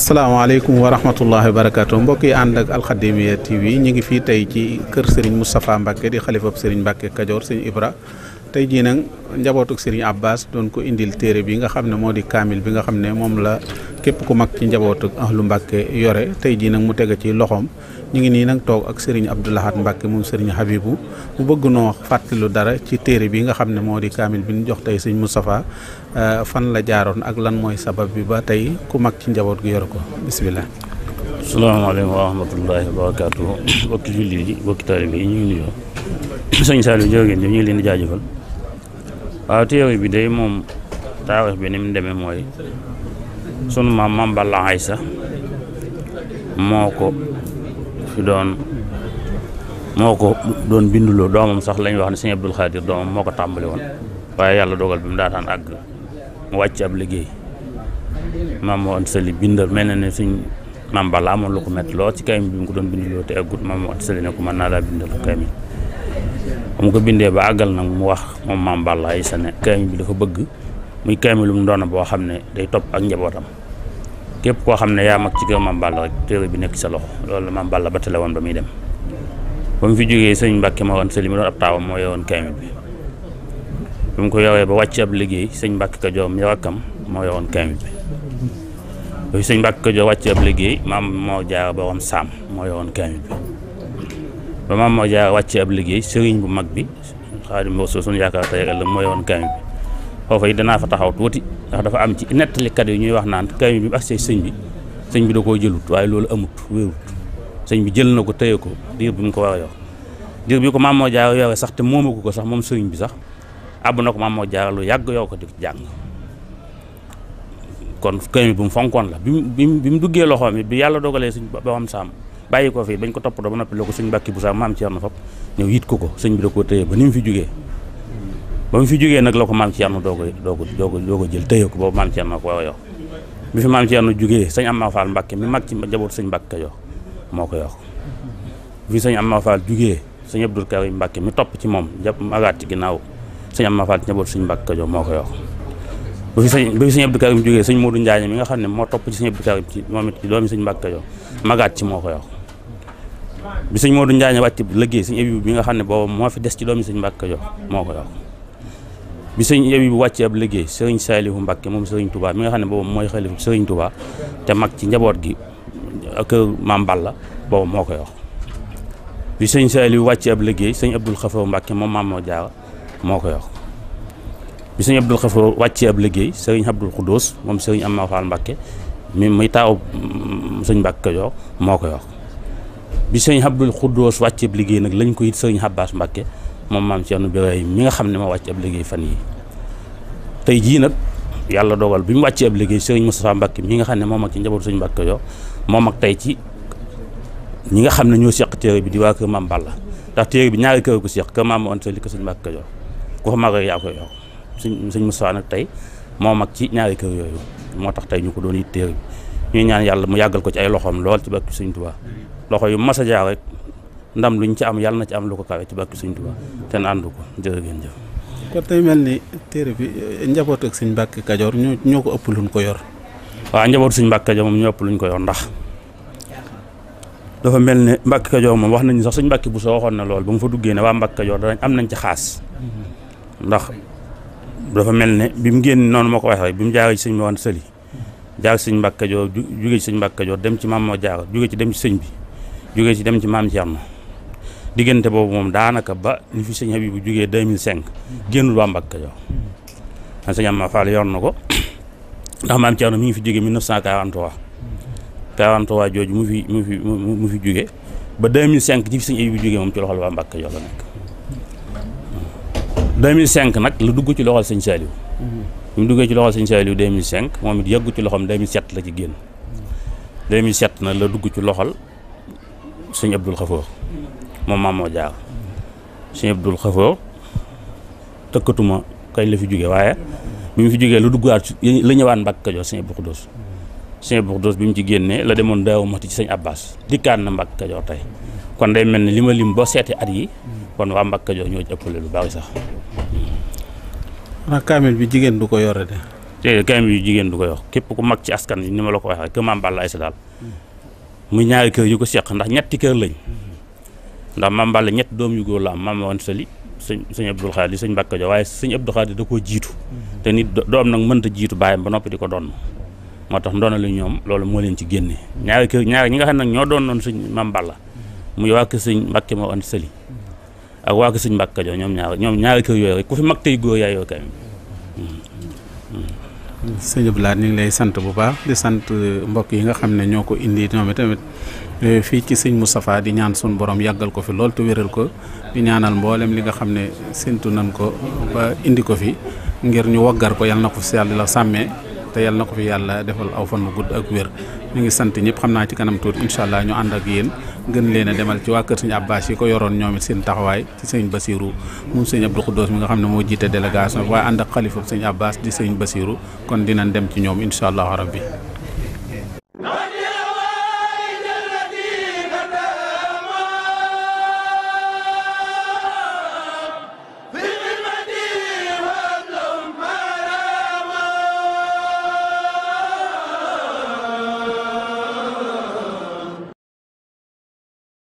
asalaamaaleykum wa rahmatullahi wa barakaatu mbokk yi ànd ak alxadimiya TV ñu ngi fii tey ci kër Sëriñ Moustapha Mbàkke di xalifab Sëriñ Mbàkke Kajoor Sëriñ Ibra tey jii nag njabootuk Sëriñ Abbas doon ko indil téere bi nga xam ne moo di kaamil bi nga xam ne moom la képp ku mag ci njabootuk ahlu Mbàkke yore tey jii nag mu teg ci loxoom ñu ngi nii nag toog ak Sëriñ Abdu Lahat Mbàkke moom Sëriñ Abiibu mu bëgg noo fàttalilu dara ci téere bi nga xam ne moo di kaamil bi ñu jox tey Sëriñ Moustapha fan la jaaroon ak lan mooy sabab bi ba tey ku mag ci njaboot gi yore ko bisimilah. asalaamaaleykum wa rahmatullahi wa barakaatu bokki julli yi bokki taalibe yi ñu ngi nuyoo sëñ Sali jërë ngeen jëf ñu ngi leen di jaajëfal waaw téere bi day moom taarix bi ni mu demee mooy sunu maam Bàlla Aysa moo ko doon binduloo doomam sax lañ wax ne sëñ Abdul Xaadir doomam moo ko tàmbali woon waaye yàlla dogal bi mu daataan àgg mu wàcc ab liggéey maam moo Sali bindal mel na ne suñ maam Bàlla amoon lu ko métti lool ci kaamil bi mu ko doon binduloo te aggut maam moo Sali ne ko mën naa laa bindal kaamil mu ko bindee ba àggal nag mu wax moom maam Bàlla Aysa ne kaamil bi dafa bëgg muy kaamilum doona boo xam ne day topp ak njabootam képp koo xam ne yaa mag ci kër maam Bàlla rek téere bi nekk sa loxo loolu la maam Bàlla ba tele woon ba muy dem ba mu fi jógee sëñ Mbàkke moo woon Sali mi doon ab taawam moo yoroon kaamil bi bi mu ko yoree ba wàcc ab liggéey sëñ Mbàkke Kajoor mi rakkam moo yoroon kaamil bi sëñ Mbàkke Kajoor wàcc ab liggéey maam moo jaara borom saam moo yoroon kaamil bi ba maam moo jaara wàcc ab liggéey sëriñ bu mag bi Xaadimu Rasuul suñu yaakaar tey ëllëg moo yoroon kaamil bi foofa yi danaa fa taxaw tuuti ndax dafa am ci nettalikat yi ñuy wax naan kaamil bi ak sëñ bi da koo jëlut waaye loolu amut wéerut sëñ bi jël na ko téye ko diir bi mu ko war a yor diir bi ko maam moo jaara yore sax te moomagu ko sax moom sëriñ bi sax àbb na ko maam moo jaara lu yàgg yow ko di jàng kon kaamil bu mu fonkoon la bi mu duggee loxoom bi yàlla dogalee suñ borom saam bàyyi ko fii bañ ko toppatoo ba noppi la ko suñ Mbàkke bu saam maam Cerno fop ñëw yit ko sëñ bi da koo téye ba ni mu fi jógee ba mu fi jógee nag la ko maam Cerno doo ko jël téye ko boobu maam Cerno ko war a yor bi fi maam Cerno jógee sëñ Amma Fall Mbàkke mi mag ci njaboot sëñ Mbàkke Kajoor moo ko yor bi sëñ Amma Fall jógee sëñ Abdul Karim Mbàkke mi topp ci moom jàpp magaat ci ginnaaw sëñ Amma Fall ci njaboot sëñ Mbàkke Kajoor moo ko yor bi fi sëñ Abdou Karim jógee sëñ Modou Njaañ mi nga xam ne moo topp ci sëñ Abdou Karim ci moom it ci doomi sëñ Mbàkke Kajoor magaat ci moo ko yor bi sëñ Modou Njaañ wàcc liggéey sëñ Abiibu bi nga xam ne boobu moo fi des ci doomi sëñ Mbàkke Kajoor moo ko yor bi sëñ Abiibu wàcc ab liggéey sëriñ Salihu Mbàkke moom sëriñ Touba mi nga xam ne boobu mooy xalifu sëriñ Touba te mag ci njaboot gi ak maam Bàlla boobu moo ko yor bi sëñ Salihu wàcc ab liggéey sëñ Abdul Xafoor Mbàkke moom maam moo jaara moo ko yor bi sëñ Abdul Xafoor wàccee ab liggéey sëriñ Abdul Xuddoos moom sëriñ Amma Fall Mbàkke mi muy taaw sëñ Mbàkke Kajoor moo ko yor bi sëriñ Abdul Xuddoos wàccee ab liggéey nag lañ ko it sëriñ Abbas Mbàkke moom maam Cerno Birahim mi nga xam ne moo wàcc ab liggéey fan yi tey jii nag yàlla dogal bi mu wàccee ab liggéey sëriñ Moustapha Mbàkke mi nga xam ne moo mag ci njabootu sëñ Mbàkke Kajoor moo mag tey ci ñi nga xam ne ñoo seq téere bi di waa kër maam Bàlla ndax téere bi ñaari kër ko seq kër maam Anta li ko sëñ Mbàkke Kajoor ku fa mag rek yaa koy yor sëñ Moustapha nag tey moo mag ci ñaari kër yooyu moo tax tey ñu ko doon it téere bi ñuy ñaan yàlla mu yàggal ko ci ay loxoom lool ci barke sëñ Tuubaa loxo yu mas a jaar rek ndam luñ ci am yàlla na ci am lu ko kawe ci barke sëñ Tuubaa te ànd ko jërë ngeen jëf. kon tey mel ni téere bi njaboot ak sëñ Mbàkke Kajoor ñoo ko ëpp luñ ko yor. waaw njabootu sëñ Mbàkke Kajoor moom ñoo ëpp luñ ko yor ndax dafa mel ne Mbàkke Kajoor moom wax nañu sax sëñ Mbàkke bu soo waxoon na lool ba mu fa duggee ne waa Mbàkke Kajoor danañ am nañ ci xaas ndax dafa mel ne bi mu génn noonu moo ko waxee rek bi mu jaaree ci sëñ bi Sali jaar sëñ Mbàkke Kajoor jugee ci sëñ Mbàkke Kajoor dem ci maam moo jaar jugee ci dem ci sëñ bi jugee ci dem ci maam Cerno diggante boobu moom daanaka ba ni fi sëñ Abiibu jugee 2005 génnul waa Mbàkke Kajoor sëñ Amma Fall yor na ko ndax maam Cerno mi ngi fi jógee 1943 jooju mu fi jógee ba 2005 ci fi sëñ Abiibu jógee moom ci loxol waa Mbàkke Kajoor la nekk 2005 nag la dugg ci loxol sëñ Saliou bi mu duggee ci loxol sëñ Saliou 2005 moom it yàggu ci loxoom 2007 la ci génn 2007 nag la dugg ci loxol sëñ Abdul Xafoor moom maam moo jaar sëñ Abdul Xafoor tëkkatuma kañ la fi jógee waaye bi mu fi jógee lu duggaat la ñëwaat Mbàkke Kajoor sëñ Abdul Xuddoos bi mu ci génnee la demoon Daaru Muxti ci sëñ Abbas dikkaat na Mbàkke Kajoor tey kon day mel ne li ma lim boo seetee at yi kon waa Mbàkke Kajoor ñoo ci ëppale lu baax sax. kaamil bi jigéen du ko yore de. te kaamil yu jigéen du koy wax képp ku mag ci askan ni ma la ko waxee kër maam Bàlla Aysa daal muy ñaari kër yu ko seq ndax ñetti kër lañ ndax maam Bàlla ñetti doom yu góor la am maam woon Sali sëñ Abdul Xaadir sëñ Mbàkke Kajoor waaye sëñ Abdul Xaadir da koo jiitu te nit doom nag mënta jiitu bàyyam ba noppi di ko doon moo tax ndoona lu ñoom loolu moo leen ci génne ñaari kër ñaari ñi nga xam nag ñoo doon noonu sëñ maam Bàlla muy waa kër sëñ Mbàkke moo woon Sali ak waa kër sëñ Mbàkke Kajoor ñoom ñaari kër yooyu rek ku fi mag tey góor yaay yoo kaamil. sëñ Abdou Lahat ñu ngi lay sant bu baax di sant mbokk yi nga xam ne ñoo ko indi ñoom tamit fii ci sëñ Moustapha di ñaan sun borom yàggal ko fi lool te wéral ko di ñaanal mboolem li nga xam ne séntu nañ ko ba indi ko fi ngir ñu waggar ko yal na ko fi yàlla sàmmee te yal na ko fi yàlla defal aw fan bu gudd ak wér ñu ngi sant ñëpp xam naa ci kanam tuuti incha allah ñu ànd ak yéen gën leen a demal ci waa kër sëñ Abbas yi ko yoroon ñoom it seen taxawaay ci sëñ Basiru moom sëñ Abdou Khoudoss mi nga xam ne moo jiite délégation waaye ànd ak xalifa sëñ Abbas di sëñ Basiru kon dinañ dem ci ñoom incha allah rabbi